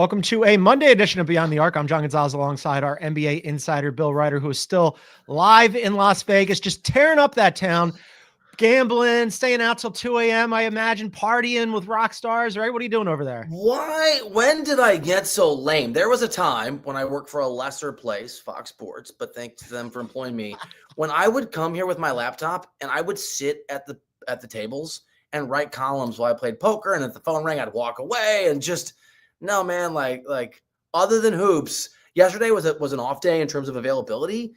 Welcome to a Monday edition of Beyond the Arc. I'm John Gonzalez alongside our NBA insider, Bill Ryder, who is still live in Las Vegas, just tearing up that town, gambling, staying out till 2 a.m., I imagine, partying with rock stars, right? What are you doing over there? Why? When did I get so lame? There was a time when I worked for a lesser place, Fox Sports, but thanks to them for employing me, when I would come here with my laptop and I would sit at the tables and write columns while I played poker, and if the phone rang, I'd walk away and just – no, man, like other than hoops, yesterday was an off day in terms of availability.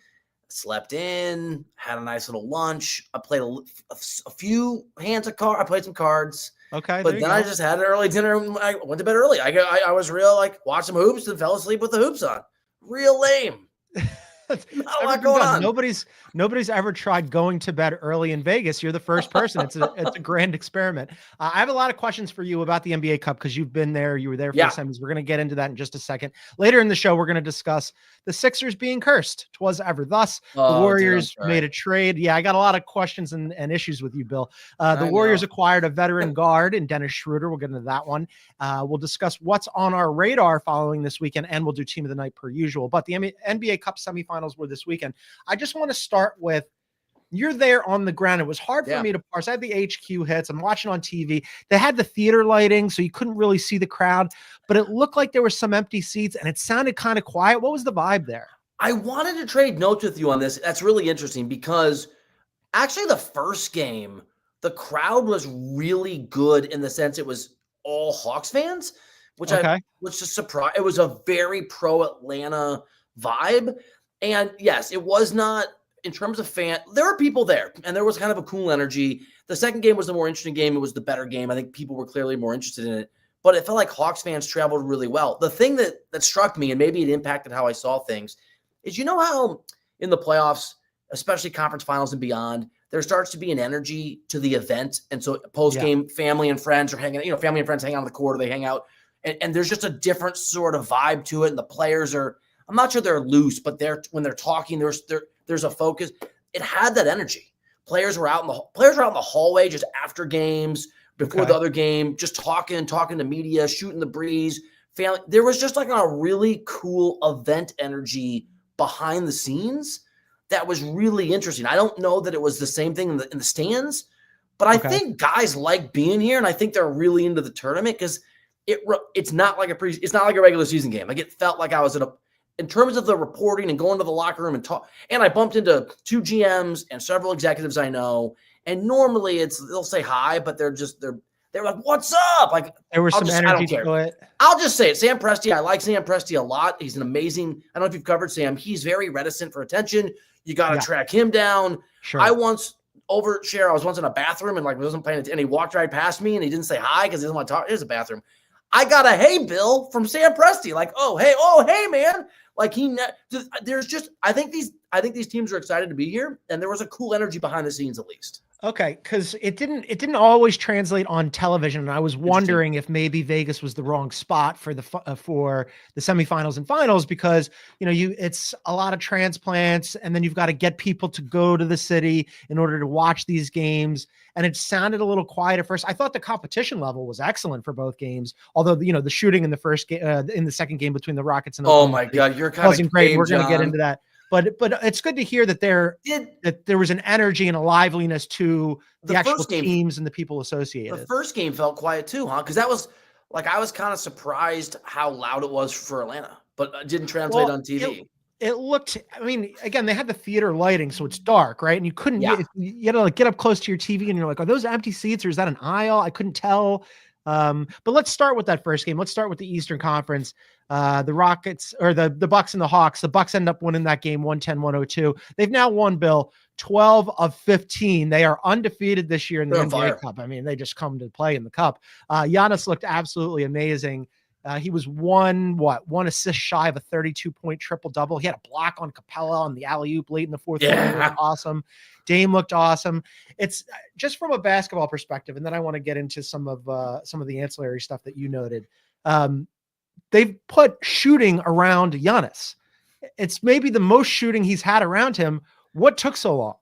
Slept in, had a nice little lunch. I played a few hands of cards. I played some cards. Okay, but then I just had an early dinner. And I went to bed early. I was real watched some hoops and fell asleep with the hoops on. Real lame. Not a lot going on. Nobody's ever tried going to bed early in Vegas. You're the first person. It's a grand experiment. I have a lot of questions for you about the NBA Cup because you've been there. You were there for some. We're going to get into that in just a second. Later in the show, we're going to discuss the Sixers being cursed. 'Twas ever thus. The Warriors made a trade. Yeah, I got a lot of questions and issues with you, Bill. The Warriors acquired a veteran guard in Dennis Schroder. We'll get into that one. We'll discuss what's on our radar following this weekend, and we'll do Team of the Night per usual. But the NBA Cup semifinals were this weekend. I just want to start with, you're there on the ground. It was hard for me to parse. I had the HQ hits. I'm watching on TV. They had the theater lighting, so you couldn't really see the crowd, but it looked like there were some empty seats and it sounded kind of quiet. What was the vibe there? I wanted to trade notes with you on this. That's really interesting because actually the first game, the crowd was really good in the sense it was all Hawks fans, which was a surprise. It was a very pro-Atlanta vibe. And yes, it was not, in terms of fan, there were people there, and there was kind of a cool energy. The second game was the more interesting game. It was the better game. I think people were clearly more interested in it. But it felt like Hawks fans traveled really well. The thing that struck me, and maybe it impacted how I saw things, is you know how in the playoffs, especially conference finals and beyond, there starts to be an energy to the event. And so post-game, family and friends are hanging out. Family and friends hang out on the court, or they hang out. And there's just a different sort of vibe to it, and the players are – I'm not sure they're loose, but when they're talking, there's a focus. It had that energy. Players were out in the hallway just after games, before the other game, just talking to media, shooting the breeze. Family. There was just like a really cool event energy behind the scenes that was really interesting. I don't know that it was the same thing in the stands, but I think guys like being here, and I think they're really into the tournament because it's not like it's not like a regular season game. Like it felt like I was in terms of the reporting and going to the locker room and talk. And I bumped into 2 GMs and several executives I know. And normally they'll say hi, but they're like, "What's up?" Like there was some energy to it. I'll just say it. Sam Presti. I like Sam Presti a lot. He's an amazing. I don't know if you've covered Sam. He's very reticent for attention. You got to track him down. Sure. I was once in a bathroom and wasn't paying attention. And he walked right past me and he didn't say hi because he doesn't want to talk. Here's a bathroom. I got a "Hey, Bill" from Sam Presti. Like, oh hey man. Like I think these teams are excited to be here, and there was a cool energy behind the scenes at least. Okay, because it didn't always translate on television, and I was wondering if maybe Vegas was the wrong spot for the semifinals and finals because it's a lot of transplants, and then you've got to get people to go to the city in order to watch these games, and it sounded a little quiet at first. I thought the competition level was excellent for both games, although the shooting in the first game, in the second game between the Rockets and my God, you're kind wasn't great. We're going to get into that. But it's good to hear that there was an energy and a liveliness to the actual teams and the people associated. The first game felt quiet too, huh? Because that was I was kind of surprised how loud it was for Atlanta, but it didn't translate on TV. It looked, I mean, again, they had the theater lighting, so it's dark, right? And you couldn't, you had to get up close to your TV and you're like, are those empty seats or is that an aisle? I couldn't tell. But let's start with that first game. Let's start with the Eastern Conference. The Rockets or the Bucks and the Hawks. The Bucks end up winning that game 110-102. They've now won, Bill, 12 of 15. They are undefeated this year in the NBA Cup. I mean, they just come to play in the Cup. Giannis looked absolutely amazing. He was one assist shy of a 32-point triple-double. He had a block on Capella on the alley-oop late in the fourth quarter. Looked awesome. Dame looked awesome. It's just from a basketball perspective, and then I want to get into some of the ancillary stuff that you noted. They've put shooting around Giannis. It's maybe the most shooting he's had around him. What took so long?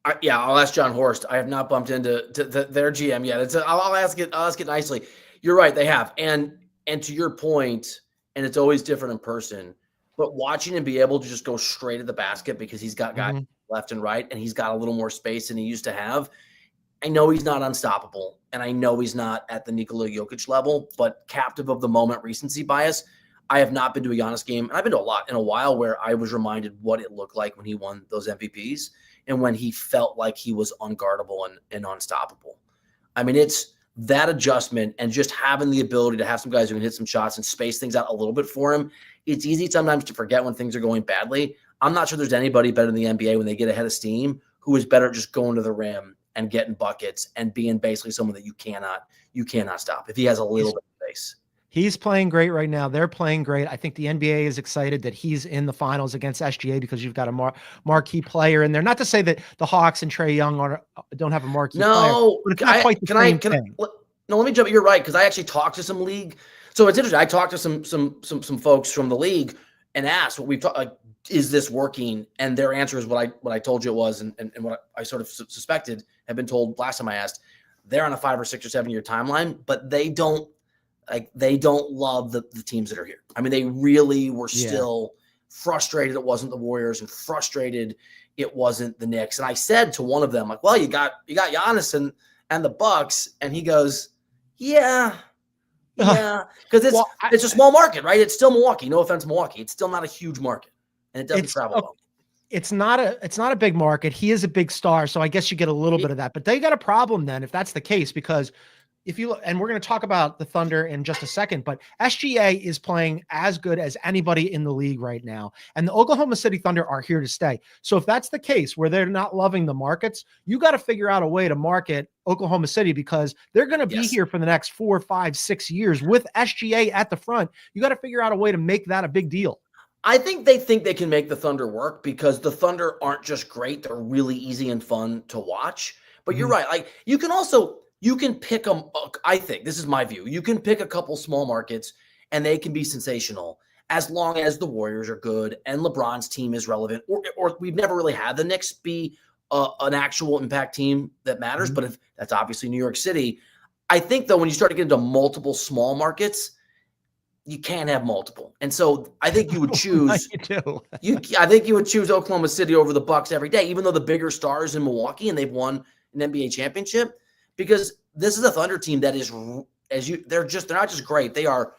I'll ask John Horst. I have not bumped into their GM yet. I'll ask it nicely. You're right, they have, and And to your point, and it's always different in person, but watching him be able to just go straight at the basket because he's got guys left and right, and he's got a little more space than he used to have. I know he's not unstoppable, and I know he's not at the Nikola Jokic level, but captive of the moment recency bias, I have not been to a Giannis game, and I've been to a lot in a while where I was reminded what it looked like when he won those MVPs and when he felt like he was unguardable and unstoppable. I mean, it's that adjustment and just having the ability to have some guys who can hit some shots and space things out a little bit for him. It's easy sometimes to forget when things are going badly. I'm not sure there's anybody better in the NBA when they get ahead of steam who is better at just going to the rim and getting buckets and being basically someone that you cannot stop if he has a little bit of space. He's playing great right now. They're playing great. I think the NBA is excited that he's in the finals against SGA because you've got a marquee player in there. Not to say that the Hawks and Trae Young don't have a marquee player, but it's not quite the same thing. No, let me jump. You're right, because I actually talked to some league. So it's interesting. I talked to some folks from the league and asked what we've talked. Like, is this working? And their answer is what I told you it was, and what I sort of suspected had been told last time I asked. They're on a 5 or 6 or 7 year timeline, but they don't love the teams that are here. I mean, they really were still frustrated it wasn't the Warriors and frustrated it wasn't the Knicks. And I said to one of them, like, well, you got Giannis and the Bucks, and he goes, yeah, because it's a small market, right? It's still Milwaukee. No offense, Milwaukee. It's still not a huge market, and it doesn't travel well. It's not a big market. He is a big star, so I guess you get a little bit of that. But they got a problem then if that's the case, because if you look, and we're going to talk about the Thunder in just a second, but SGA is playing as good as anybody in the league right now. And the Oklahoma City Thunder are here to stay. So if that's the case where they're not loving the markets, you got to figure out a way to market Oklahoma City because they're going to be here for the next 4, 5, 6 years with SGA at the front. You got to figure out a way to make that a big deal. I think they can make the Thunder work because the Thunder aren't just great. They're really easy and fun to watch. But you're right. Like you can pick them. I think this is my view. You can pick a couple small markets and they can be sensational as long as the Warriors are good and LeBron's team is relevant. Or we've never really had the Knicks be an actual impact team that matters. But if that's obviously New York City, I think though when you start to get into multiple small markets, you can't have multiple. And so I think you would choose. I think you would choose Oklahoma City over the Bucks every day, even though the bigger stars in Milwaukee and they've won an NBA championship. Because this is a Thunder team that is, they're not just great. They are,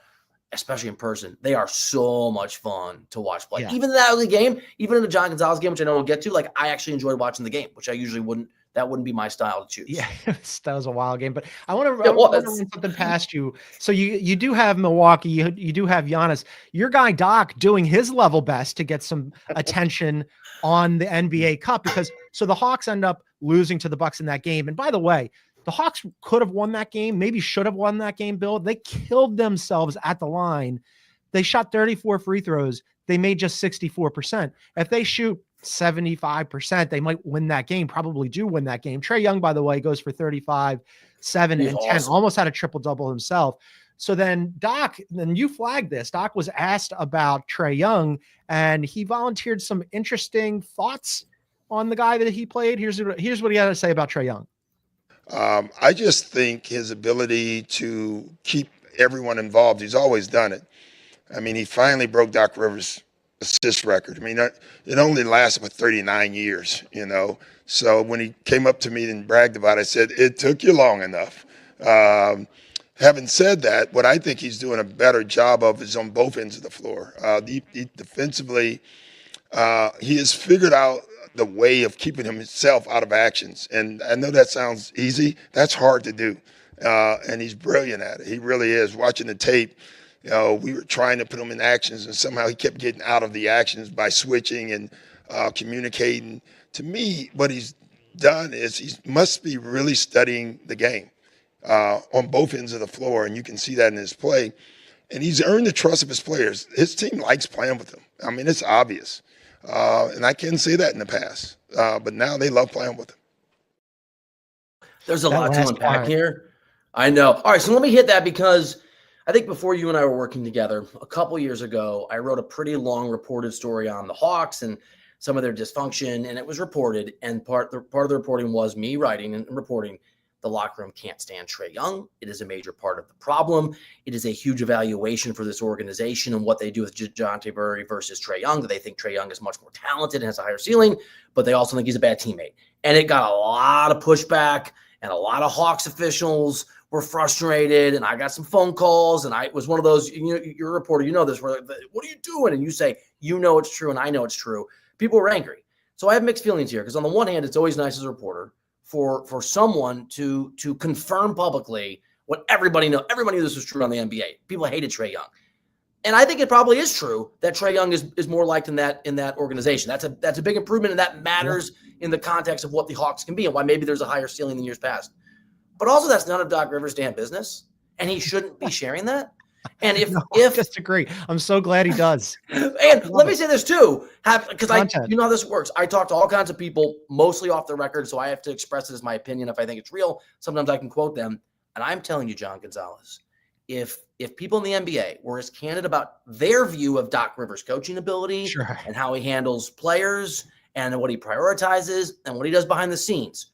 especially in person, they are so much fun to watch play. Yeah. Even in that early game, even in the John Gonzalez game, which I know we'll get to, like I actually enjoyed watching the game, which I usually wouldn't. That wouldn't be my style to choose. Yeah, that was a wild game. But I want to run something past you. So you do have Milwaukee. You do have Giannis. Your guy Doc doing his level best to get some attention on the NBA Cup so the Hawks end up losing to the Bucks in that game. And by the way, the Hawks could have won that game, maybe should have won that game, Bill. They killed themselves at the line. They shot 34 free throws. They made just 64%. If they shoot 75%, they might win that game, probably do win that game. Trae Young, by the way, goes for 35, 7, and 10, almost had a triple-double himself. So then then you flagged this. Doc was asked about Trae Young, and he volunteered some interesting thoughts on the guy that he played. Here's what he had to say about Trae Young. I just think his ability to keep everyone involved, he's always done it. I mean, he finally broke Doc Rivers' assist record. I mean, it only lasted for 39 years, So when he came up to me and bragged about it, I said, it took you long enough. Having said that, what I think he's doing a better job of is on both ends of the floor. Defensively, he has figured out the way of keeping himself out of actions. And I know that sounds easy. That's hard to do. And he's brilliant at it. He really is. Watching the tape, we were trying to put him in actions, and somehow he kept getting out of the actions by switching and communicating. To me, what he's done is he must be really studying the game on both ends of the floor, and you can see that in his play. And he's earned the trust of his players. His team likes playing with him. I mean, it's obvious. And I couldn't say that in the past, but now they love playing with him. There's a lot to unpack here. I know. All right, so let me hit that because I think before you and I were working together a couple years ago, I wrote a pretty long reported story on the Hawks and some of their dysfunction, and it was reported. And part of the reporting was me writing and reporting. The locker room can't stand Trae Young. It is a major part of the problem. It is a huge evaluation for this organization and what they do with DeJounte Murray versus Trae Young. They think Trae Young is much more talented and has a higher ceiling, but they also think he's a bad teammate. And it got a lot of pushback, and a lot of Hawks officials were frustrated. And I got some phone calls, and I was one of those, you're a reporter, you know this, where what are you doing? And you say, it's true, and I know it's true. People were angry. So I have mixed feelings here, because on the one hand, it's always nice as a reporter for someone to confirm publicly what everybody knows. Everybody knew this was true on the NBA. People hated Trae Young. And I think it probably is true that Trae Young is more liked in that organization. That's a big improvement, and that matters in the context of what the Hawks can be and why maybe there's a higher ceiling than years past. But also, that's none of Doc Rivers' damn business, and he shouldn't be sharing that. And if I disagree, I'm so glad he does. And let me say this too, because you know how this works. I talk to all kinds of people, mostly off the record, so I have to express it as my opinion if I think it's real. Sometimes I can quote them, and I'm telling you, John Gonzalez, if people in the NBA were as candid about their view of Doc Rivers' coaching ability and how he handles players and what he prioritizes and what he does behind the scenes,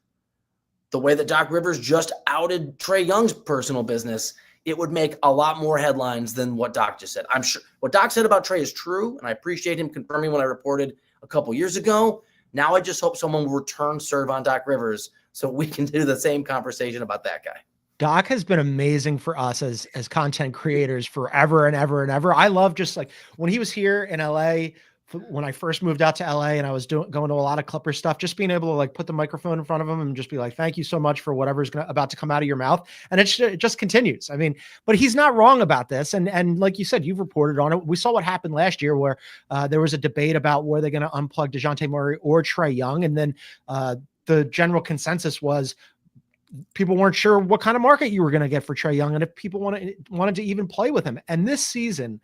the way that Doc Rivers just outed Trae Young's personal business, it would make a lot more headlines than what Doc just said. I'm sure what Doc said about Trae is true, and I appreciate him confirming what I reported a couple years ago. Now I just hope someone will return serve on Doc Rivers so we can do the same conversation about that guy. Doc has been amazing for us as content creators forever and ever and ever. I love just like when he was here in LA, when I first moved out to LA and I was going to a lot of Clipper stuff, just being able to like put the microphone in front of him and just be like, thank you so much for whatever's about to come out of your mouth. And it just continues. I mean, but he's not wrong about this. And like you said, you've reported on it. We saw what happened last year where there was a debate about were they going to unplug DeJounte Murray or Trae Young. And then the general consensus was people weren't sure what kind of market you were going to get for Trae Young and if people wanted to even play with him. And this season,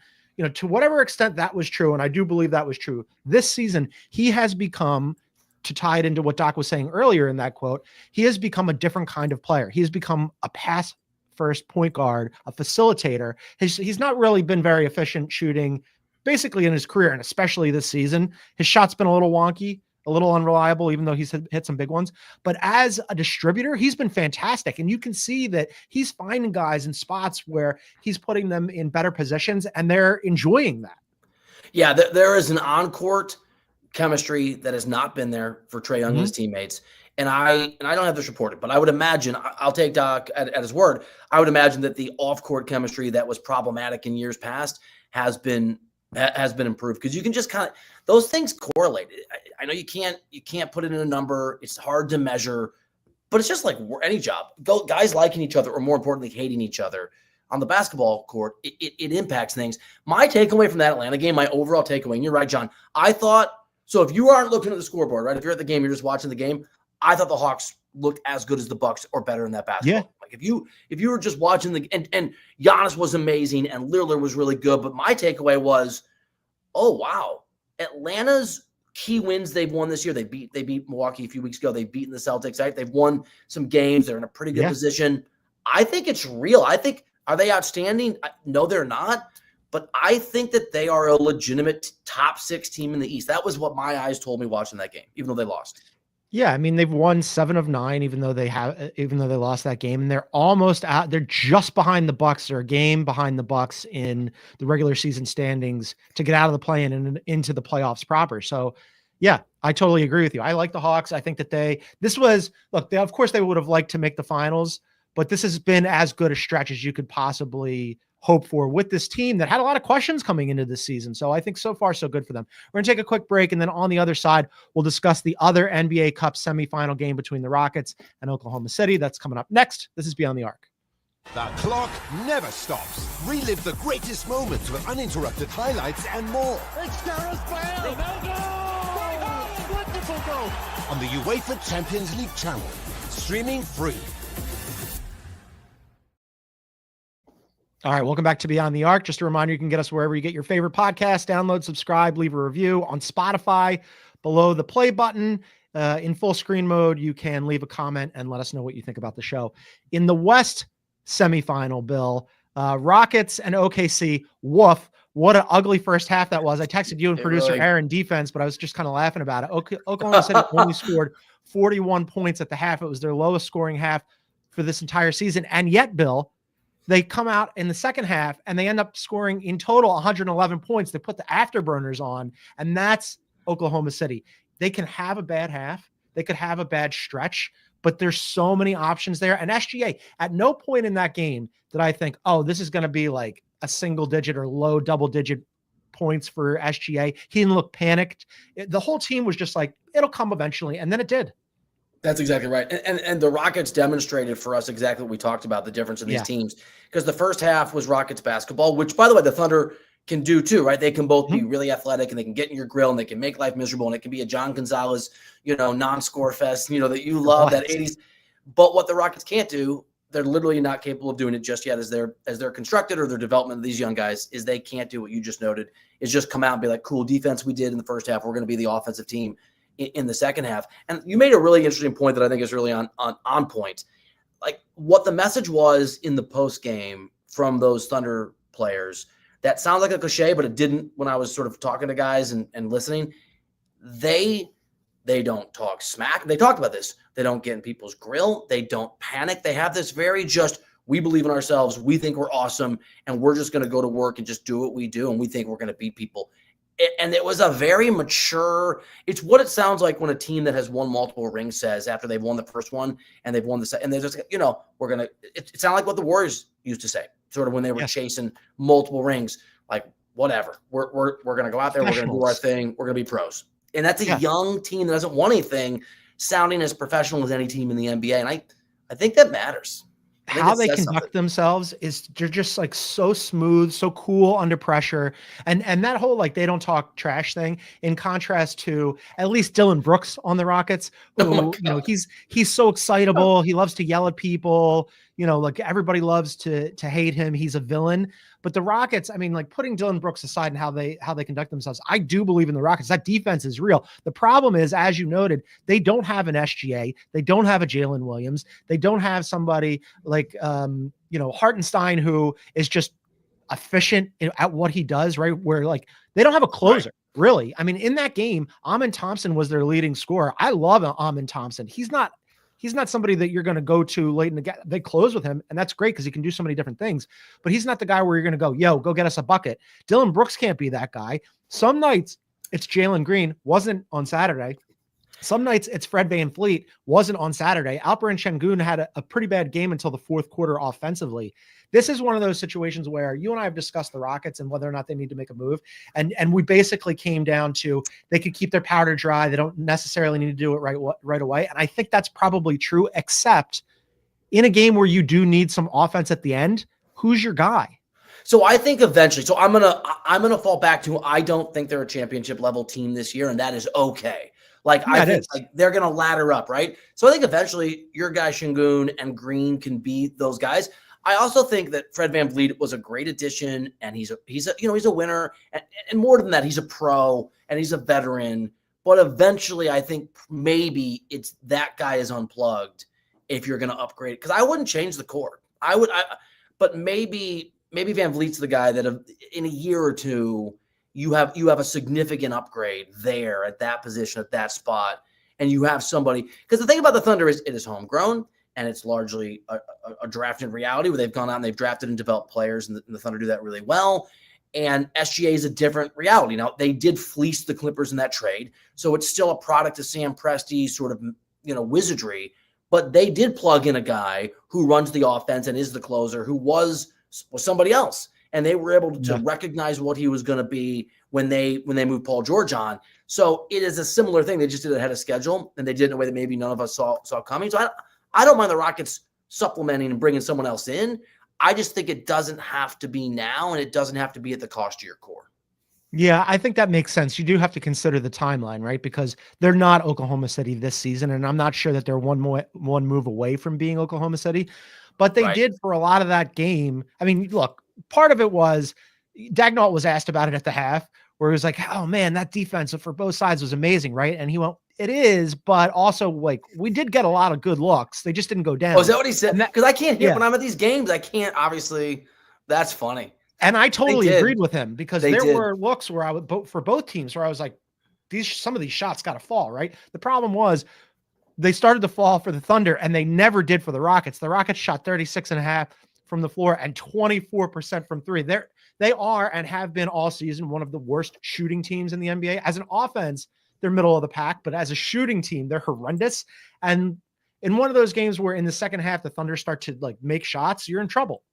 to whatever extent that was true, and I do believe that was true, this season, he has become, to tie it into what Doc was saying earlier in that quote, he has become a different kind of player. He has become a pass-first point guard, a facilitator. He's not really been very efficient shooting basically in his career, and especially this season. His shot's been a little wonky, a little unreliable, even though he's hit some big ones. But as a distributor, he's been fantastic. And you can see that he's finding guys in spots where he's putting them in better positions, and they're enjoying that. Yeah, there is an on-court chemistry that has not been there for Trae Young and his teammates. And I don't have this reported, but I would imagine, I'll take Doc at his word, I would imagine that the off-court chemistry that was problematic in years past has been improved, because you can just kind of, those things correlate. I know you can't put it in a number. It's hard to measure, but it's just like any job. Guys liking each other, or more importantly, hating each other on the basketball court, it impacts things. My takeaway from that Atlanta game, my overall takeaway, and you're right, John, I thought, so if you aren't looking at the scoreboard, right, if you're at the game, you're just watching the game, I thought the Hawks looked as good as the Bucks or better in that basketball. Yeah. Like if you were just watching and Giannis was amazing and Lillard was really good, but my takeaway was, oh wow, Atlanta's key wins they've won this year. They beat Milwaukee a few weeks ago. They've beaten the Celtics. Right? They've won some games. They're in a pretty good position. I think it's real. Are they outstanding? No, they're not. But I think that they are a legitimate top 6 team in the East. That was what my eyes told me watching that game, even though they lost. Yeah, I mean, they've won 7 of 9, even though they lost that game, and they're almost out. They're just behind the Bucks. They're a game behind the Bucks in the regular season standings to get out of the play-in and into the playoffs proper. So, yeah, I totally agree with you. I like the Hawks. I think that of course they would have liked to make the finals, but this has been as good a stretch as you could possibly hope for with this team that had a lot of questions coming into this season. So I think so far so good for them. We're going to take a quick break, and then on the other side, we'll discuss the other NBA Cup semifinal game between the Rockets and Oklahoma City. That's coming up next. This is Beyond the Arc. The clock never stops. Relive the greatest moments with uninterrupted highlights and more. It's Gareth Bale! Ronaldo! Wonderful goal! On the UEFA Champions League channel. Streaming free. All right, welcome back to Beyond the Arc. Just a reminder, you can get us wherever you get your favorite podcast. Download, subscribe, leave a review on Spotify. Below the play button, in full screen mode, you can leave a comment and let us know what you think about the show. In the West semifinal, Bill, Rockets and OKC, woof. What an ugly first half that was. I texted you and producer Aaron defense, but I was just kind of laughing about it. Oklahoma City only scored 41 points at the half. It was their lowest scoring half for this entire season. And yet, Bill, they come out in the second half and they end up scoring in total 111 points. They put the afterburners on, and that's Oklahoma City. They can have a bad half. They could have a bad stretch, but there's so many options there. And SGA, at no point in that game did I think, oh, this is going to be like a single digit or low double digit points for SGA. He didn't look panicked. The whole team was just like, it'll come eventually. And then it did. That's exactly right. And the Rockets demonstrated for us exactly what we talked about, the difference in these teams. Because the first half was Rockets basketball, which, by the way, the Thunder can do too, right? They can both be really athletic, and they can get in your grill, and they can make life miserable, and it can be a John Gonzalez, non-score fest, that you love, that 80s. But what the Rockets can't do, they're literally not capable of doing it just yet as they're constructed, or their development of these young guys, is they can't do what you just noted, is just come out and be like, cool defense we did in the first half. We're going to be the offensive team in the second half. And you made a really interesting point that I think is really on point. Like what the message was in the post game from those Thunder players, that sounds like a cliche, but it didn't when I was sort of talking to guys and listening. They don't talk smack. They talked about this. They don't get in people's grill. They don't panic. They have this very just, we believe in ourselves. We think we're awesome, and we're just going to go to work and just do what we do, and we think we're going to beat people. And it was a very mature, it's what it sounds like when a team that has won multiple rings says after they've won the first one and they've won the second, and they're just, we're going to, it sounded like what the Warriors used to say, sort of when they were chasing multiple rings, like whatever, we're going to go out there, we're going to do our thing, we're going to be pros. And that's a young team that doesn't want anything, sounding as professional as any team in the NBA. And I think that matters. How they conduct themselves is they're just like so smooth, so cool under pressure. And that whole, like, they don't talk trash thing, in contrast to at least Dylan Brooks on the Rockets, who, he's so excitable. He loves to yell at people, like everybody loves to hate him. He's a villain. But the Rockets, I mean, like, putting Dylan Brooks aside and how they conduct themselves, I do believe in the Rockets. That defense is real. The problem is, as you noted, they don't have an SGA. They don't have a Jalen Williams. They don't have somebody like, Hartenstein, who is just efficient at what he does, right? Where, like, they don't have a closer, really. I mean, in that game, Amin Thompson was their leading scorer. I love Amin Thompson. He's not somebody that you're going to go to late in the game. They close with him, and that's great because he can do so many different things. But he's not the guy where you're going to go, go get us a bucket. Dylan Brooks can't be that guy. Some nights it's Jalen Green, wasn't on Saturday. Some nights it's Fred VanVleet, wasn't on Saturday. Alperen Şengün had a pretty bad game until the fourth quarter offensively. This is one of those situations where you and I have discussed the Rockets and whether or not they need to make a move. And we basically came down to, they could keep their powder dry. They don't necessarily need to do it right away. And I think that's probably true, except in a game where you do need some offense at the end, who's your guy? So I think eventually, I'm gonna fall back to, I don't think they're a championship level team this year, and that is okay. Like, I think they're going to ladder up, right? So I think eventually your guy Şengün and Green can be those guys. I also think that Fred VanVleet was a great addition, and he's a winner, and more than that, he's a pro and he's a veteran. But eventually, I think maybe it's that guy is unplugged if you're going to upgrade it, because I wouldn't change the core. But maybe VanVleet's the guy that in a year or two, you have a significant upgrade there at that position, at that spot, and you have somebody. Because the thing about the Thunder is it is homegrown, and it's largely a drafted reality where they've gone out and they've drafted and developed players, and the Thunder do that really well. And SGA is a different reality. Now, they did fleece the Clippers in that trade, so it's still a product of Sam Presti's sort of wizardry. But they did plug in a guy who runs the offense and is the closer, who was somebody else. And they were able to recognize what he was going to be when they moved Paul George on. So it is a similar thing. They just did it ahead of schedule, and they did it in a way that maybe none of us saw coming. So I don't mind the Rockets supplementing and bringing someone else in. I just think it doesn't have to be now, and it doesn't have to be at the cost of your core. Yeah, I think that makes sense. You do have to consider the timeline, right? Because they're not Oklahoma City this season, and I'm not sure that they're one move away from being Oklahoma City. But they did for a lot of that game. I mean, look, part of it was Dagnall was asked about it at the half, where he was like, oh man, that defense for both sides was amazing, right? And he went, it is, but also, like, we did get a lot of good looks. They just didn't go down. Oh, is that what he said? Because I can't hear when I'm at these games. I can't, obviously. That's funny. And I totally agreed with him, because there were looks where I would vote for both teams where I was like, some of these shots got to fall, right? The problem was they started to fall for the Thunder, and they never did for the Rockets. The Rockets shot 36.5% from the floor and 24% from three. They are and have been all season one of the worst shooting teams in the NBA. As an offense, they're middle of the pack, but as a shooting team, they're horrendous. And in one of those games where in the second half the Thunder start to like make shots, you're in trouble.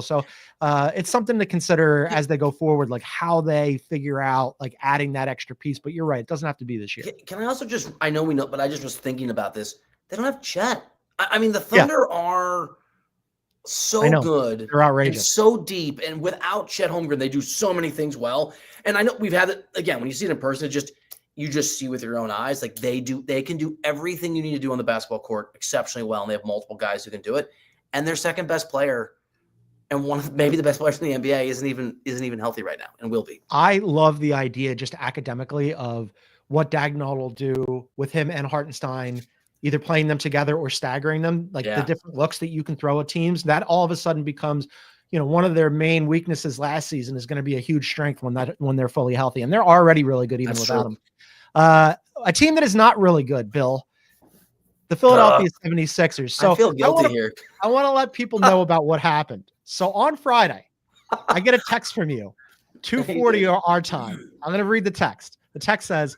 So it's something to consider as they go forward, like how they figure out like adding that extra piece. But you're right, it doesn't have to be this year. Can I also just, I know we know, but I just was thinking about this. They don't have Chet. I mean, the Thunder are so good. They're outrageous. And so deep. And without Chet Holmgren, they do so many things well. And I know we've had it again, when you see it in person, you just see with your own eyes, like they can do everything you need to do on the basketball court exceptionally well. And they have multiple guys who can do it. And their second best player and one of maybe the best players in the NBA isn't even healthy right now and will be. I love the idea just academically of what Dagnall will do with him and Hartenstein, either playing them together or staggering them, like the different looks that you can throw at teams. That all of a sudden becomes, one of their main weaknesses last season is going to be a huge strength when they're fully healthy. And they're already really good even without them. A team that is not really good, Bill, the Philadelphia 76ers. So I feel guilty here. I want to let people know about what happened. So on Friday, I get a text from you, 2:40 our time. I'm going to read the text. The text says,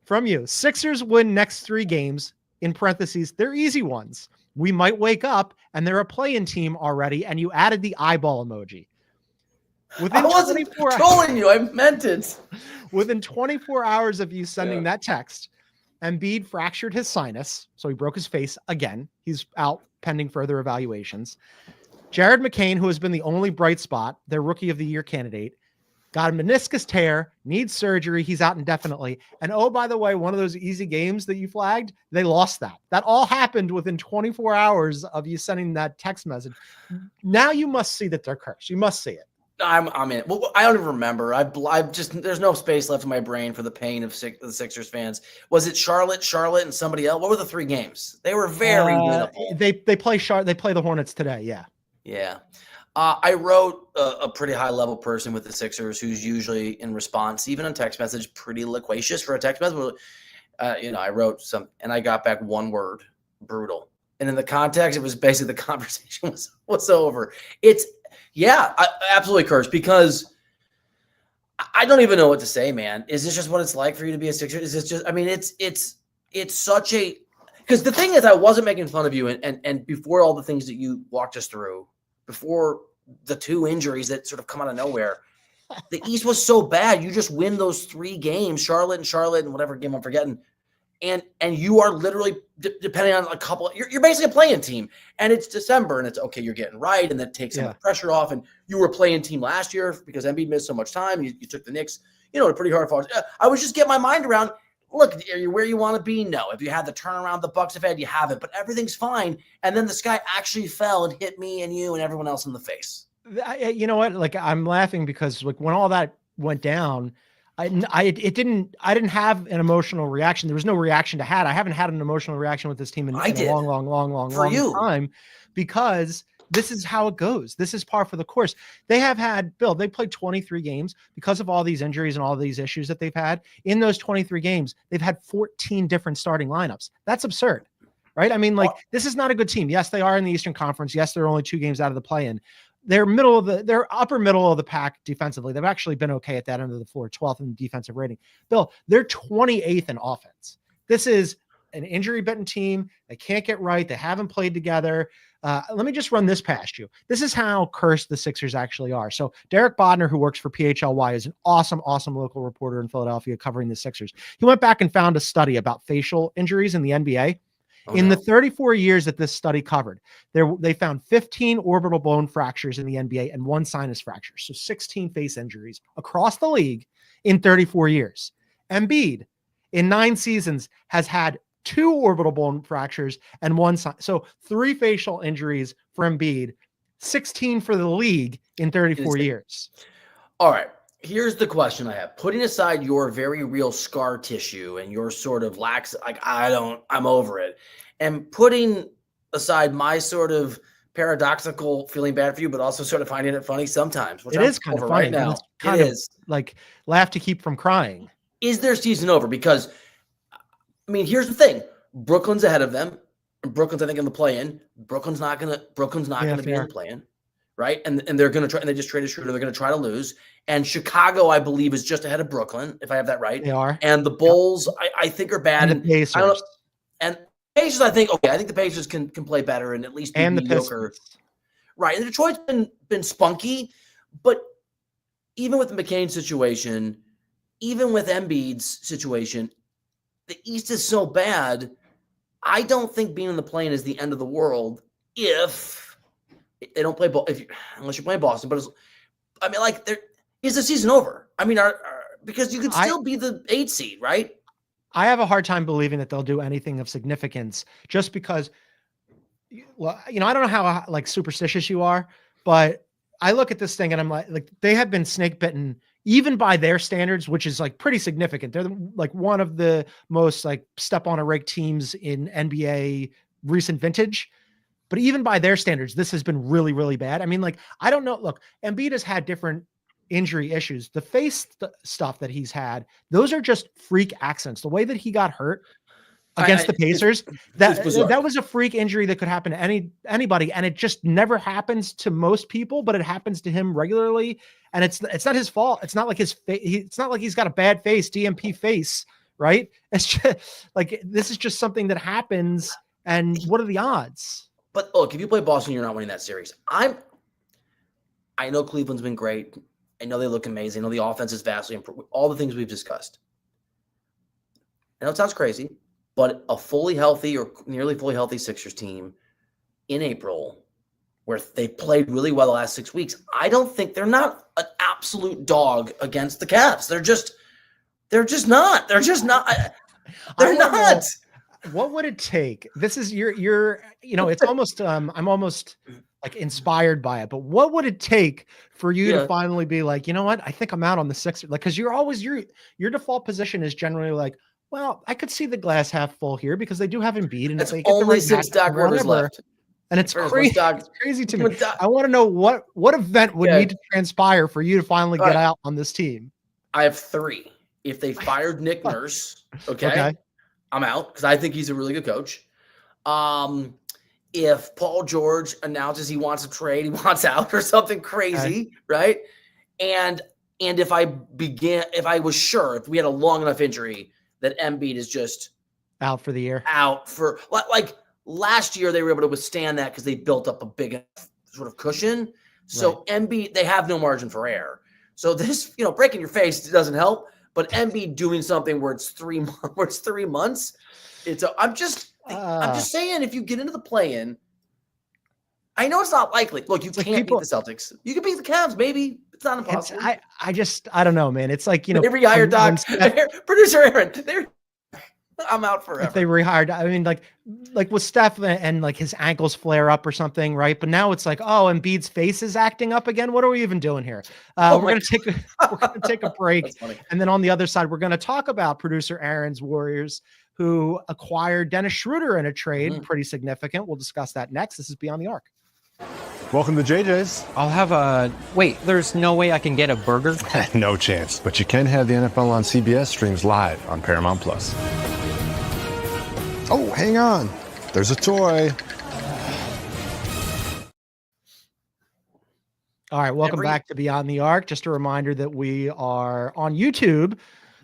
from you, Sixers win next 3 games, in parentheses, they're easy ones. We might wake up and they're a play-in team already, and you added the eyeball emoji. I wasn't trolling you. I meant it. Within 24 hours of you sending that text, Embiid fractured his sinus, so he broke his face again. He's out pending further evaluations. Jared McCain, who has been the only bright spot, their Rookie of the Year candidate, got a meniscus tear, needs surgery. He's out indefinitely. And oh, by the way, one of those easy games that you flagged, they lost that. That all happened within 24 hours of you sending that text message. Now you must see that they're cursed. You must see it. I'm in it. Well, I don't even remember. I just there's no space left in my brain for the pain of the Sixers fans. Was it Charlotte, and somebody else? What were the 3 games? They were very winnable. They play They play the Hornets today. Yeah. Yeah. I wrote a pretty high level person with the Sixers who's usually in response, even on text message, pretty loquacious for a text message. I wrote some and I got back one word: brutal. And in the context, it was basically the conversation was over. I absolutely cursed because I don't even know what to say, man. Is this just what it's like for you to be a Sixer? Is this just, I mean, it's such a, because the thing is, I wasn't making fun of you. And before all the things that you walked us through, before the 2 injuries that sort of come out of nowhere, the East was so bad. You just win those 3 games, Charlotte and whatever game I'm forgetting. And you are literally depending on a couple. You're basically a playing team, and it's December, and it's okay. You're getting right, and that takes some of the pressure off. And you were a playing team last year because Embiid missed so much time. You took the Knicks, a pretty hard fall. I was just getting my mind around. Look, are you where you want to be? No. If you had the turnaround the Bucks have had, you haven't. But everything's fine. And then the sky actually fell and hit me and you and everyone else in the face. You know what? Like I'm laughing because like when all that went down, I didn't have an emotional reaction. There was no reaction to had. I haven't had an emotional reaction with this team in a long time because this is how it goes. This is par for the course. They played 23 games because of all these injuries and all these issues that they've had. In those 23 games, they've had 14 different starting lineups. That's absurd, right? I mean, like this is not a good team. Yes, they are in the Eastern Conference. Yes, they're only 2 games out of the play-in. They're upper middle of the pack defensively. They've actually been okay at that end of the floor, 12th in defensive rating. Bill, they're 28th in offense. This is an injury-bitten team. They can't get right. They haven't played together. Let me just run this past you. This is how cursed the Sixers actually are. So Derek Bodner, who works for PHLY, is an awesome local reporter in Philadelphia covering the Sixers. He went back and found a study about facial injuries in the NBA. In the 34 years that this study covered, they found 15 orbital bone fractures in the NBA and 1 sinus fracture. So 16 face injuries across the league in 34 years. Embiid, in 9 seasons, has had 2 orbital bone fractures and 1 so 3 facial injuries for Embiid, 16 for the league in 34 years. All right. Here's the question I have. Putting aside your very real scar tissue and your sort of lax, like I'm over it. And putting aside my sort of paradoxical feeling bad for you, but also sort of finding it funny sometimes. It is kind of funny. Right now. It is like laugh to keep from crying. Is their season over? Because, I mean, here's the thing. Brooklyn's ahead of them. Brooklyn's, I think, in the play-in. Brooklyn's not gonna be in the play-in, right? And they're gonna try. And they just traded Schroder. They're gonna try to lose. And Chicago, I believe, is just ahead of Brooklyn, if I have that right. They are. And the Bulls, I think, are bad. And the Pacers. I don't know, and Pacers, I think the Pacers can play better and at least be mediocre. Right. And Detroit's been spunky, but even with the McCain situation, even with Embiid's situation, the East is so bad. I don't think being in the play-in is the end of the world if they don't play unless you're playing Boston. But I mean, like, is the season over? I mean, because you could still be the 8 seed, right? I have a hard time believing that they'll do anything of significance just because, well, I don't know how like superstitious you are, but I look at this thing and I'm like they have been snake bitten even by their standards, which is like pretty significant. They're like one of the most like step on a rake teams in NBA recent vintage. But even by their standards, this has been really, really bad. I mean, like, I don't know. Look, Embiid has had different injury issues. The face stuff that he's had, those are just freak accidents. The way that he got hurt against the Pacers, that was a freak injury that could happen to anybody, and it just never happens to most people, but it happens to him regularly, and it's not his fault. It's not like it's not like he's got a bad face, DMP face, right? It's just like this is just something that happens, and what are the odds? But look, if you play Boston, you're not winning that series. I know Cleveland's been great. I know they look amazing. I know the offense is vastly improved. All the things we've discussed. I know it sounds crazy, but a fully healthy or nearly fully healthy Sixers team in April, where they played really well the last 6 weeks, I don't think they're not an absolute dog against the Cavs. They're just not. They're just not. They're not. What would it take? This is it's almost I'm almost like inspired by it, but what would it take for you to finally be like, you know what? I think I'm out on the Sixers. Like, cause you're always your default position is generally like, well, I could see the glass half full here because they do have Embiid, and it's only since Doc Rivers left. And it's crazy. It's crazy to me. I want to know what event would need to transpire for you to finally get out on this team. I have 3. If they fired Nick Nurse, okay. I'm out because I think he's a really good coach. If Paul George announces he wants a trade, he wants out or something crazy, right? And if I was sure, if we had a long enough injury that Embiid is just out for the year, out for like last year, they were able to withstand that because they built up a big sort of cushion. So Embiid, they have no margin for error. So this, breaking your face doesn't help. But Embiid doing something where it's 3 months, I'm just saying, if you get into the play-in, I know it's not likely. Look, you can't beat the Celtics. You can beat the Cavs, maybe. It's not impossible. I don't know, man. It's like, they rehired Doc, producer Aaron. I'm out forever. If they rehired, I mean, like with Steph and like his ankles flare up or something, right? But now it's like, oh, Embiid's face is acting up again. What are we even doing here? We're gonna take a break, and then on the other side, we're gonna talk about producer Aaron's Warriors, who acquired Dennis Schroder in a trade, pretty significant. We'll discuss that next. This is Beyond the Arc. Welcome to JJ's. I'll have wait, there's no way I can get a burger? No chance, but you can have the NFL on CBS streams live on Paramount Plus. Oh, hang on. There's a toy. All right, welcome back to Beyond the Arc. Just a reminder that we are on YouTube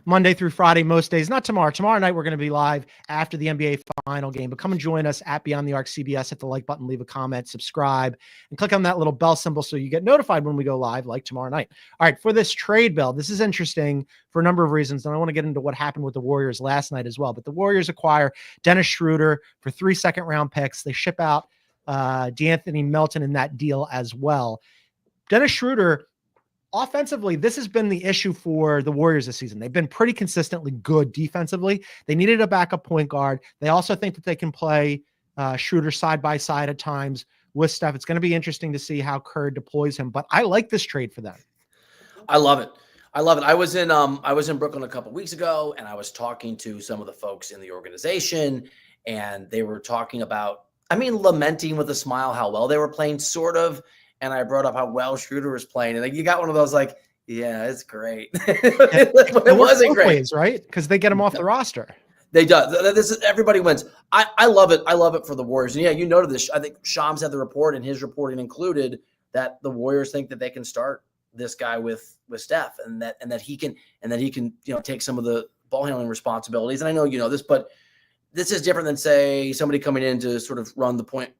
Monday through Friday, most days. Not tomorrow. Tomorrow night, we're going to be live after the NBA final game. But come and join us at Beyond the Arc CBS. Hit the like button, leave a comment, subscribe, and click on that little bell symbol so you get notified when we go live, like tomorrow night. All right, for this trade bill, this is interesting for a number of reasons, and I want to get into what happened with the Warriors last night as well. But the Warriors acquire Dennis Schroder for 3 second-round picks. They ship out D'Anthony Melton in that deal as well. Dennis Schroder, offensively, this has been the issue for the Warriors this season. They've been pretty consistently good defensively. They needed a backup point guard. They also think that they can play Schroder side by side at times with Steph. It's going to be interesting to see how Kerr deploys him, but I like this trade for them. I love it. I was in Brooklyn a couple weeks ago, and I was talking to some of the folks in the organization, and they were talking about, lamenting with a smile how well they were playing, sort of. And I brought up how well Schroder was playing. And you got one of those like, yeah, it's great. It wasn't great. Ways, right? Because they get him off the roster. They do. This is everybody wins. I love it. I love it for the Warriors. And yeah, you noted this. I think Shams had the report, and his reporting included that the Warriors think that they can start this guy with Steph, and that he can take some of the ball handling responsibilities. And I know you know this, but this is different than say somebody coming in to sort of run point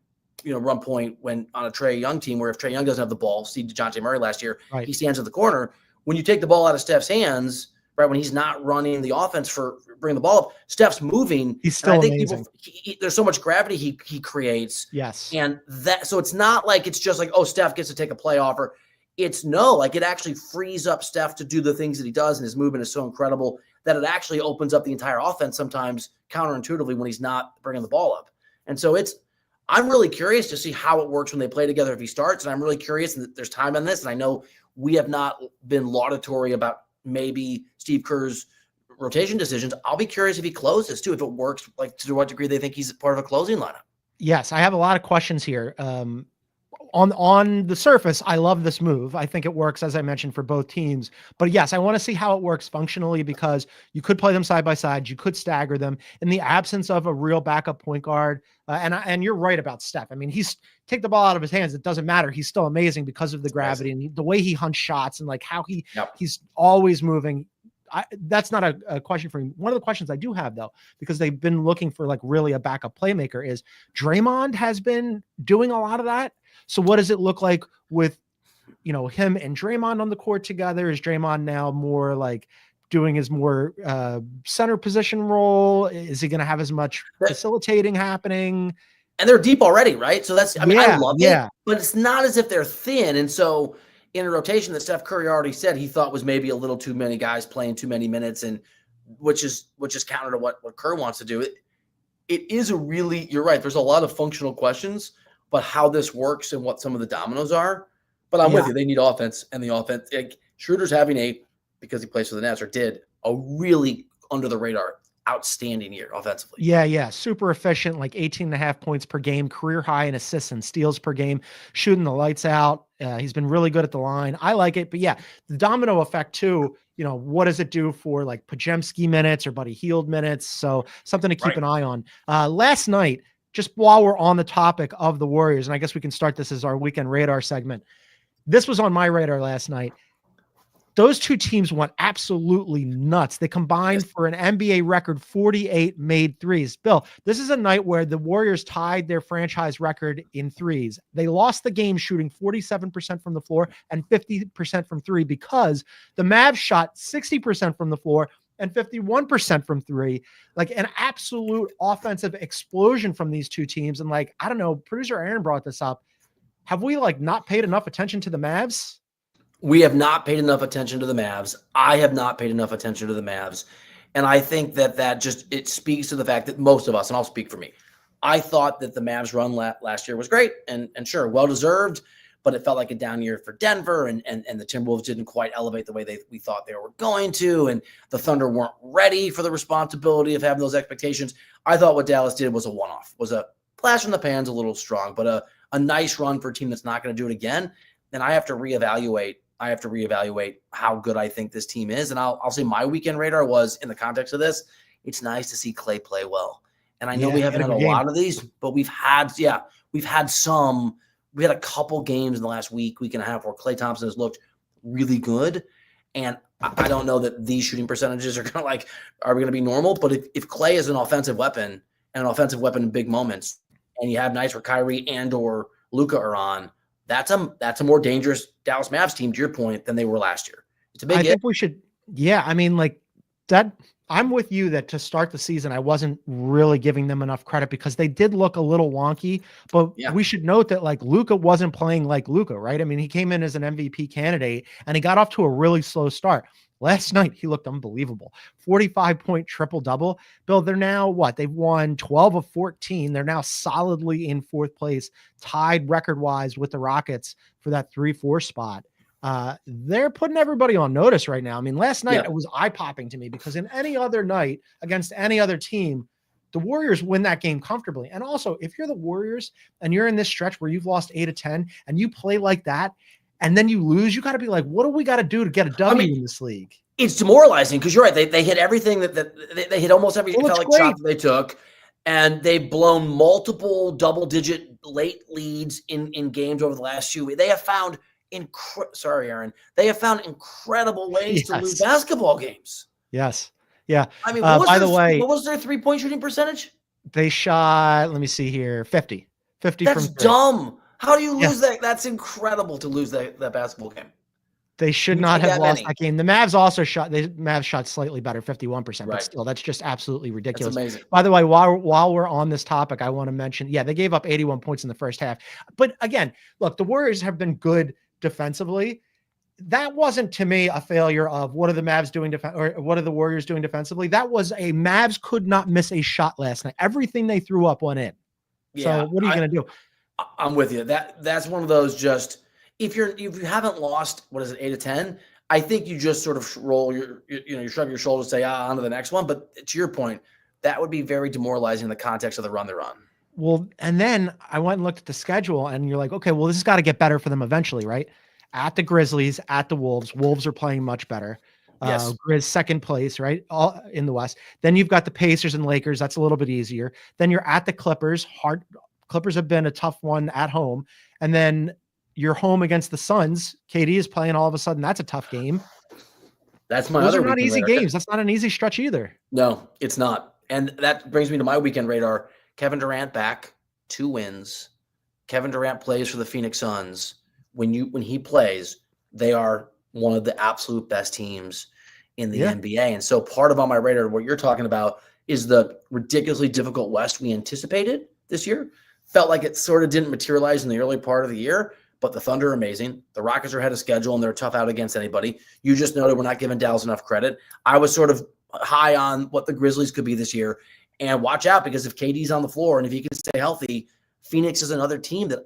when on a Trae Young team, where if Trae Young doesn't have the ball, see DeJounte Murray last year, right, he stands at the corner. When you take the ball out of Steph's hands, right, when he's not running the offense for bringing the ball up, Steph's moving. He's still amazing. There's so much gravity he creates. Yes. And so it's not like it's just like, oh, Steph gets to take a play offer. It's like it actually frees up Steph to do the things that he does, and his movement is so incredible that it actually opens up the entire offense sometimes counterintuitively when he's not bringing the ball up. And so I'm really curious to see how it works when they play together if he starts, and I'm really curious, and there's time on this, and I know we have not been laudatory about maybe Steve Kerr's rotation decisions. I'll be curious if he closes too, if it works, like to what degree they think he's part of a closing lineup. Yes, I have a lot of questions here. On the surface, I love this move. I think it works, as I mentioned, for both teams. But yes, I want to see how it works functionally, because you could play them side by side. You could stagger them in the absence of a real backup point guard. And you're right about Steph. I mean, take the ball out of his hands. It doesn't matter. He's still amazing because of the gravity and the way he hunts shots and like how he's always moving. That's not a question for me. One of the questions I do have, though, because they've been looking for like really a backup playmaker, is Draymond has been doing a lot of that. So what does it look like with, him and Draymond on the court together? Is Draymond now more like doing his more center position role? Is he going to have as much facilitating happening? And they're deep already, right? So I love it, but it's not as if they're thin. And so in a rotation that Steph Curry already said he thought was maybe a little too many guys playing too many minutes, and which is counter to what Kerr wants to do. It is you're right. There's a lot of functional questions, but how this works and what some of the dominoes are. But I'm with you. They need offense, and the offense. Schroeder's having because he plays for the Nets, or did a really under the radar, outstanding year offensively. Yeah. Super efficient, like 18.5 points per game, career high in assists and steals per game, shooting the lights out. He's been really good at the line. I like it. But yeah, the domino effect too, what does it do for like Podziemski minutes or Buddy Hield minutes? So something to keep an eye on. Last night, just while we're on the topic of the Warriors, and I guess we can start this as our weekend radar segment. This was on my radar last night. Those two teams went absolutely nuts. They combined for an NBA record 48 made threes. Bill, this is a night where the Warriors tied their franchise record in threes. They lost the game shooting 47% from the floor and 50% from three, because the Mavs shot 60% from the floor and 51% from three. Like an absolute offensive explosion from these two teams. And like, I don't know, producer Aaron brought this up. Have we not paid enough attention to the Mavs? We have not paid enough attention to the Mavs. I have not paid enough attention to the Mavs. And I think that it speaks to the fact that most of us, and I'll speak for me, I thought that the Mavs run last year was great and sure, well-deserved, but it felt like a down year for Denver, and the Timberwolves didn't quite elevate the way we thought they were going to, and the Thunder weren't ready for the responsibility of having those expectations. I thought what Dallas did was a one-off, was a flash in the pan's, a little strong, but a nice run for a team that's not going to do it again. And I have to reevaluate how good I think this team is. And I'll say my weekend radar was, in the context of this, it's nice to see Klay play well. And I know we haven't had a lot of these, but we had a couple games in the last week and a half where Klay Thompson has looked really good. And I don't know that these shooting percentages are going to be normal, but if Klay is an offensive weapon in big moments, and you have nights where Kyrie and or Luka are on, that's a more dangerous Dallas Mavs team, to your point, than they were last year. It's a big think we should. Yeah. I mean, like that. I'm with you that to start the season, I wasn't really giving them enough credit because they did look a little wonky, but we should note that like Luka wasn't playing like Luka, right? I mean, he came in as an MVP candidate and he got off to a really slow start. Last night, he looked unbelievable. 45-point triple-double. Bill, they're now what? They've won 12 of 14. They're now solidly in fourth place, tied record-wise with the Rockets for that 3-4 spot. They're putting everybody on notice right now. I mean, last night it was eye-popping to me because in any other night against any other team, the Warriors win that game comfortably. And also, if you're the Warriors and you're in this stretch where you've lost 8 of 10 and you play like that, and then you lose, you got to be like, what do we got to do to get a W in this league? It's demoralizing because you're right. They hit everything they hit almost every shot that they took, and they've blown multiple double-digit late leads in games over the last few weeks. They have found sorry, Aaron. They have found incredible ways to lose basketball games. Yes. Yeah. I mean, by the way, what was their 3-point shooting percentage? They shot, let me see here, 50. 50 That's from 3. dumb. How do you lose that? That's incredible to lose that basketball game. They should not have lost that game. The Mavs also Mavs shot slightly better, 51%, but still, that's just absolutely ridiculous. That's amazing. By the way, while we're on this topic, I want to mention, they gave up 81 points in the first half. But again, look, the Warriors have been good defensively. That wasn't, to me, a failure of what are the Mavs doing or what are the Warriors doing defensively. That was a Mavs could not miss a shot last night. Everything they threw up went in. Yeah, so what are you going to do? I'm with you. That's one of those just if you haven't lost, what is it, 8 of 10, I think you just sort of roll you shrug your shoulders, say on to the next one. But to your point, that would be very demoralizing in the context of the run they're on. Well, and then I went and looked at the schedule, and you're like, okay, well, this has got to get better for them eventually, right? At the Grizzlies, at the Wolves. Wolves are playing much better. Yes. Grizz second place, right? All in the West. Then you've got the Pacers and Lakers. That's a little bit easier. Then you're at the Clippers. Clippers have been a tough one at home. And then you're home against the Suns. KD is playing all of a sudden. That's a tough game. That's my Those other are not easy games. That's not an easy stretch either. No, it's not. And that brings me to my weekend radar. Kevin Durant back, 2 wins. Kevin Durant plays for the Phoenix Suns. When he plays, they are one of the absolute best teams in the NBA. And so part of on my radar, what you're talking about is the ridiculously difficult West we anticipated this year. Felt like it sort of didn't materialize in the early part of the year, but the Thunder are amazing. The Rockets are ahead of schedule, and they're tough out against anybody. You just noted we're not giving Dallas enough credit. I was sort of high on what the Grizzlies could be this year. And watch out, because if KD's on the floor and if he can stay healthy, Phoenix is another team that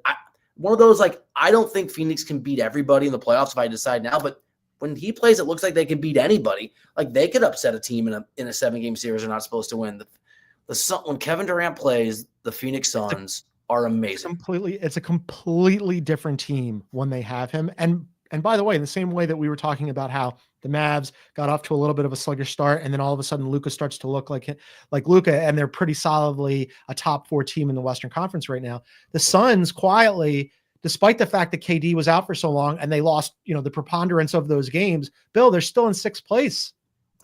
one of those, like, I don't think Phoenix can beat everybody in the playoffs if I decide now, but when he plays, it looks like they can beat anybody. Like, they could upset a team in a 7-game series they're not supposed to win. When Kevin Durant plays, the Phoenix Suns are amazing. It's a completely different team when they have him. And by the way, in the same way that we were talking about how the Mavs got off to a little bit of a sluggish start, and then all of a sudden Luka starts to look like Luka, and they're pretty solidly a top 4 team in the Western Conference right now. The Suns quietly, despite the fact that KD was out for so long and they lost, the preponderance of those games, Bill, they're still in 6th place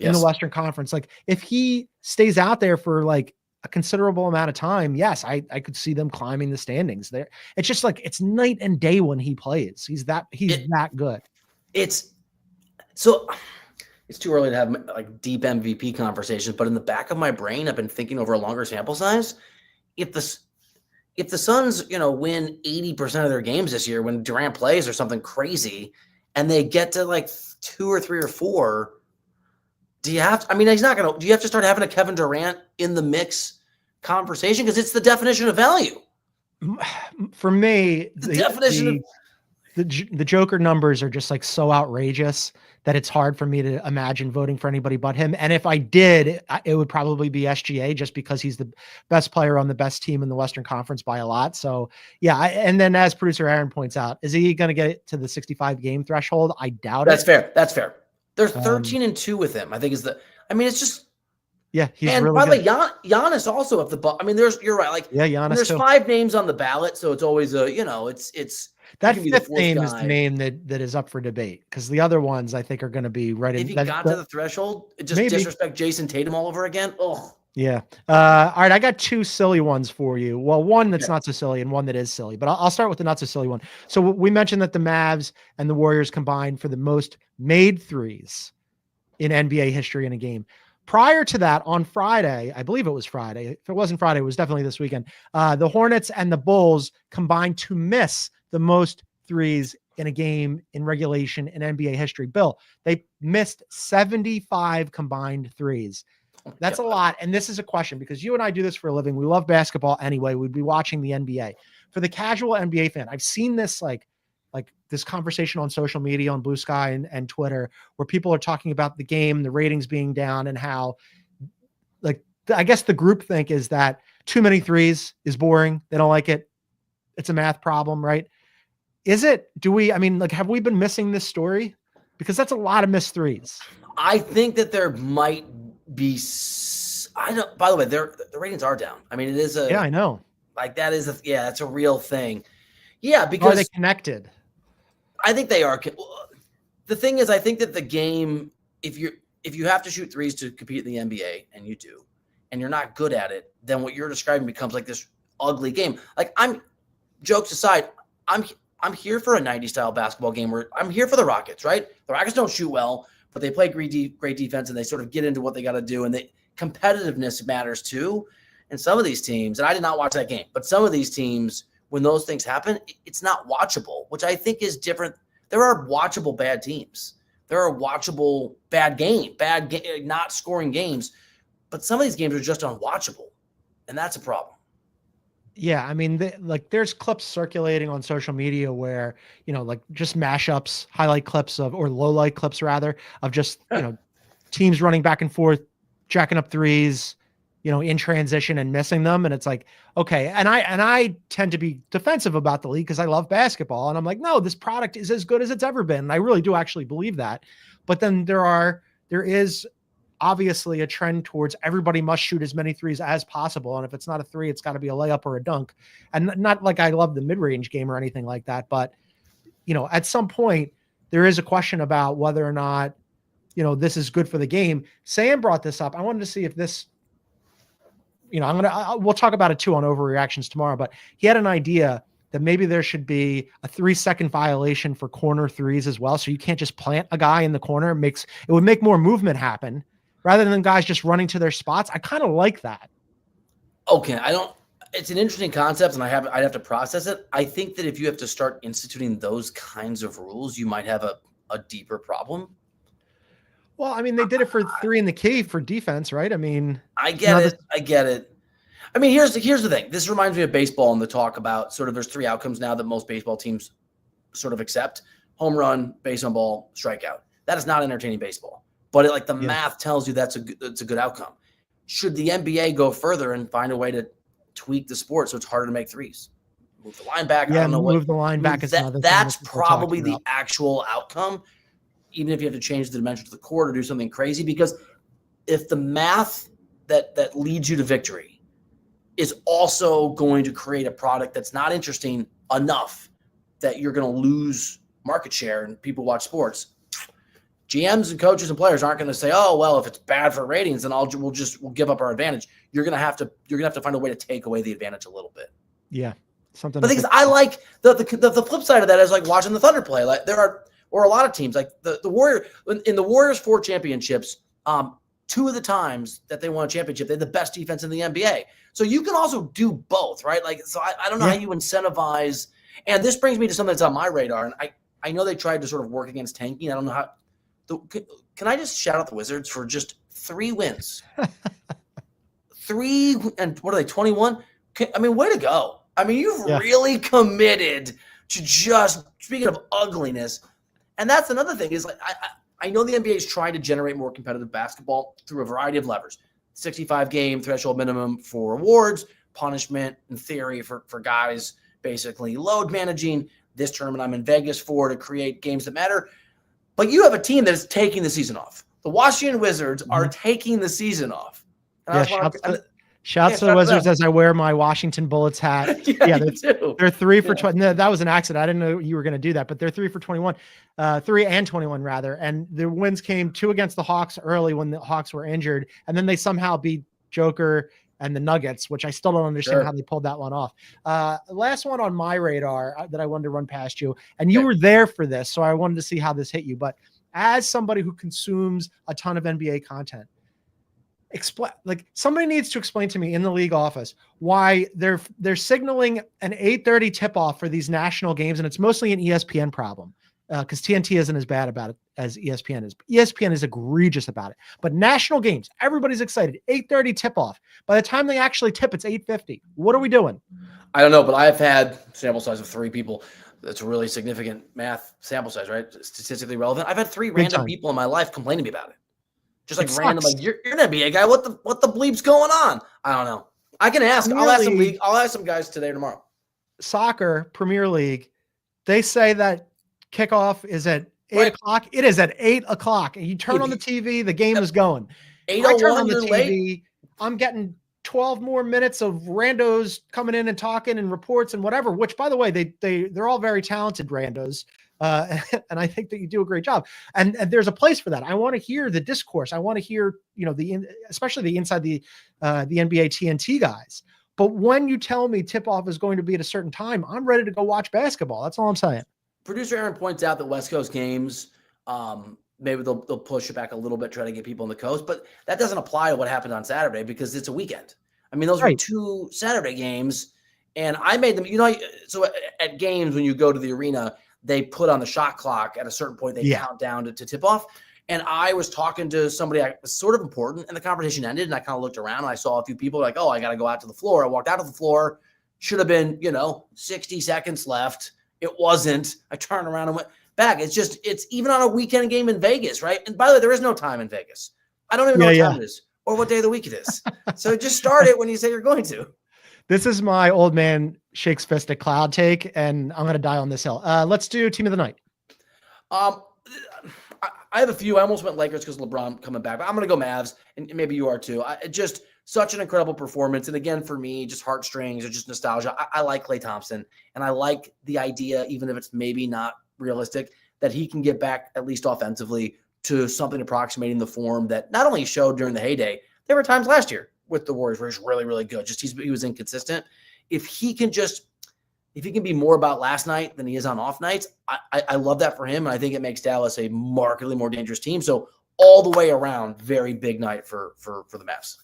in the Western Conference. Like, if he stays out there for like a considerable amount of time, yes, I could see them climbing the standings there. It's just like, it's night and day when he plays. He's that good. It's too early to have like deep MVP conversations, but in the back of my brain, I've been thinking over a longer sample size. If the Suns, win 80% of their games this year when Durant plays or something crazy, and they get to like 2 or 3 or 4, do you have to start having a Kevin Durant in the mix conversation? Because it's the definition of value. For me, the definition of the Joker numbers are just like so outrageous that it's hard for me to imagine voting for anybody but him. And if I did, it would probably be SGA, just because he's the best player on the best team in the Western Conference by a lot. So yeah. And then, as producer Aaron points out, is he going to get to the 65 game threshold? I doubt it. That's fair. They're 13-2 with him, I think it's just, yeah, he's and really by the good. way, Giannis also at the you're right. Like, Giannis. There's 5 names on the ballot, so it's always it's that 5th name is the name that is up for debate, because the other ones I think are going to be right in. If he got to the threshold, just disrespect Jason Tatum all over again. Oh, yeah. All right, I got 2 silly ones for you. Well, one that's not so silly and one that is silly, but I'll start with the not so silly one. So we mentioned that the Mavs and the Warriors combined for the most made threes in NBA history in a game. Prior to that, on Friday, I believe it was Friday. If it wasn't Friday, it was definitely this weekend. The Hornets and the Bulls combined to miss the most threes in a game in regulation in NBA history. Bill, they missed 75 combined threes. That's a lot. And this is a question, because you and I do this for a living. We love basketball anyway. We'd be watching the NBA. For the casual NBA fan, I've seen this like this conversation on social media, on Blue Sky and Twitter, where people are talking about the game, the ratings being down, and how, like, I guess the groupthink is that too many threes is boring. They don't like it. It's a math problem, right? Is it? Have we been missing this story? Because that's a lot of missed threes. I think that there might be. I don't. By the way, the ratings are down. I mean, it is a. Yeah, I know. Like that is that's a real thing. Yeah, because are they connected? I think they are. The thing is, I think that the game, if you have to shoot threes to compete in the NBA, and you do, and you're not good at it, then what you're describing becomes like this ugly game. Like jokes aside, I'm here for a 90s style basketball game where I'm here for the Rockets, right? The Rockets don't shoot well, but they play great defense and they sort of get into what they got to do. And the competitiveness matters too. And some of these teams, and I did not watch that game, but some of these teams, when those things happen, it's not watchable, which I think is different. There are watchable bad teams. There are watchable bad not scoring games. But some of these games are just unwatchable. And that's a problem. Yeah, I mean, there's clips circulating on social media where, like just mashups, highlight clips or low light clips rather, of just, teams running back and forth, jacking up threes, in transition and missing them. And it's like, okay. And I tend to be defensive about the league because I love basketball. And I'm like, no, this product is as good as it's ever been. And I really do actually believe that. But then there is obviously a trend towards everybody must shoot as many threes as possible. And if it's not a three, it's got to be a layup or a dunk. And not like I love the mid-range game or anything like that. But, at some point there is a question about whether or not, this is good for the game. Sam brought this up. I wanted to see if this, we'll talk about it too on overreactions tomorrow, but he had an idea that maybe there should be a 3-second violation for corner threes as well. So you can't just plant a guy in the corner. It would make more movement happen rather than guys just running to their spots. I kind of like that. Okay. It's an interesting concept and I'd have to process it. I think that if you have to start instituting those kinds of rules, you might have a deeper problem. Well, I mean, they did it for 3 in the key for defense, right? I mean, I get it. I mean, here's the thing. This reminds me of baseball and the talk about sort of there's 3 outcomes now that most baseball teams sort of accept: home run, base on ball, strikeout. That is not entertaining baseball, but the math tells you that's a good outcome. Should the NBA go further and find a way to tweak the sport so it's harder to make threes? Move the line back. Yeah, I don't know move the line back. That's probably the actual outcome, even if you have to change the dimensions of the court or do something crazy. Because if the math that leads you to victory is also going to create a product that's not interesting enough that you're going to lose market share and people watch sports, GMs and coaches and players aren't going to say, oh, well, if it's bad for ratings, then we'll give up our advantage. You're going to have to find a way to take away the advantage a little bit. Yeah. Something. But the thing is, I like the flip side of that is like watching the Thunder play. Like or a lot of teams like the Warriors 4 championships, 2 of the times that they won a championship, they had the best defense in the NBA. So you can also do both, right? Like, so I don't know how you incentivize. And this brings me to something that's on my radar. And I know they tried to sort of work against tanking. I don't know how. Can I just shout out the Wizards for just 3 wins? 3, and what are they, 21? I mean, way to go. I mean, you've really committed to just, speaking of ugliness. And that's another thing is like, I know the NBA is trying to generate more competitive basketball through a variety of levers. 65-game threshold minimum for awards, punishment in theory for guys basically load managing. This tournament I'm in Vegas for to create games that matter. But you have a team that is taking the season off. The Washington Wizards are taking the season off. Shouts to the Wizards as I wear my Washington Bullets hat. They're 3 for 20. No, that was an accident. I didn't know you were going to do that, but they're 3 for 21, 3 and 21 rather. And the wins came 2 against the Hawks early when the Hawks were injured. And then they somehow beat Joker and the Nuggets, which I still don't understand how they pulled that one off. Last one on my radar that I wanted to run past you, and you were there for this, so I wanted to see how this hit you. But as somebody who consumes a ton of NBA content, somebody needs to explain to me in the league office why they're signaling an 8:30 tip-off for these national games, and it's mostly an ESPN problem because TNT isn't as bad about it as ESPN is. ESPN is egregious about it. But national games, everybody's excited. 8:30 tip-off. By the time they actually tip, it's 8:50. What are we doing? I don't know, but I've had sample size of 3 people. That's a really significant math sample size, right? Statistically relevant. I've had 3 random people in my life complaining to me about it. Just like random, like you're an NBA guy. What the bleep's going on? I don't know. I can ask. I'll ask some guys today or tomorrow. Soccer, Premier League, they say that kickoff is at 8 o'clock. It is at 8 o'clock. And you turn on the TV, the game is going. I turn on the TV. Late. I'm getting 12 more minutes of randos coming in and talking and reports and whatever, which, by the way, they're all very talented randos. And I think that you do a great job. And there's a place for that. I want to hear the discourse. I want to hear, especially the inside the NBA TNT guys. But when you tell me tip-off is going to be at a certain time, I'm ready to go watch basketball. That's all I'm saying. Producer Aaron points out that West Coast games, maybe they'll push it back a little bit, try to get people on the coast, but that doesn't apply to what happened on Saturday because it's a weekend. I mean, those were 2 Saturday games, and I made them, so at games when you go to the arena, they put on the shot clock at a certain point, they count down to tip off. And I was talking to somebody sort of important, and the conversation ended, and I kind of looked around, and I saw a few people like, oh, I got to go out to the floor. I walked out to the floor. Should have been, 60 seconds left. It wasn't. I turned around and went back. It's even on a weekend game in Vegas, right? And by the way, there is no time in Vegas. I don't even know what time it is or what day of the week it is. So just start it when you say you're going to. This is my old man shakes fist at cloud take, and I'm going to die on this hill. Let's do team of the night. I have a few. I almost went Lakers because LeBron coming back, but I'm going to go Mavs, and maybe you are too. Just such an incredible performance. And again, for me, just heartstrings or just nostalgia. I like Klay Thompson, and I like the idea, even if it's maybe not realistic, that he can get back, at least offensively, to something approximating the form that not only showed during the heyday, there were times last year with the Warriors where he's really, really good. Just he was inconsistent. If he can be more about last night than he is on off nights, I love that for him. And I think it makes Dallas a markedly more dangerous team. So all the way around, very big night for the Mavs.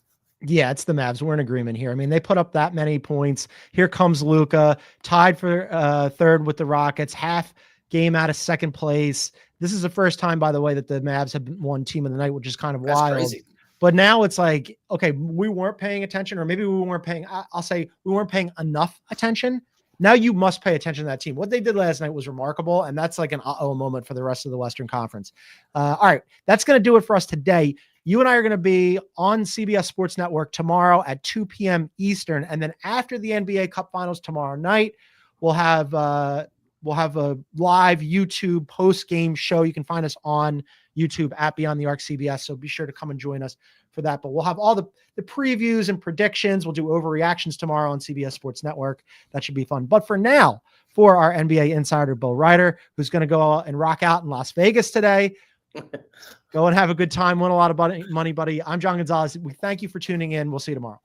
Yeah, it's the Mavs. We're in agreement here. I mean, they put up that many points. Here comes Luka, tied for third with the Rockets, half game out of second place. This is the first time, by the way, that the Mavs have won team of the night, which is kind of wild. Crazy. But now it's like, okay, we weren't paying attention, or maybe we weren't paying, I'll say we weren't paying enough attention. Now you must pay attention to that team. What they did last night was remarkable, and that's like an uh-oh moment for the rest of the Western Conference. All right, that's going to do it for us today. You and I are going to be on CBS Sports Network tomorrow at 2 p.m. Eastern, and then after the NBA Cup Finals tomorrow night, we'll have a live YouTube post-game show. You can find us on YouTube at Beyond the Arc CBS, so be sure to come and join us for that. But we'll have all the previews and predictions. We'll do overreactions tomorrow on CBS Sports Network. That should be fun. But for now, for our NBA insider, Bill Ryder, who's going to go and rock out in Las Vegas today, go and have a good time, win a lot of money, buddy. I'm John Gonzalez. We thank you for tuning in. We'll see you tomorrow.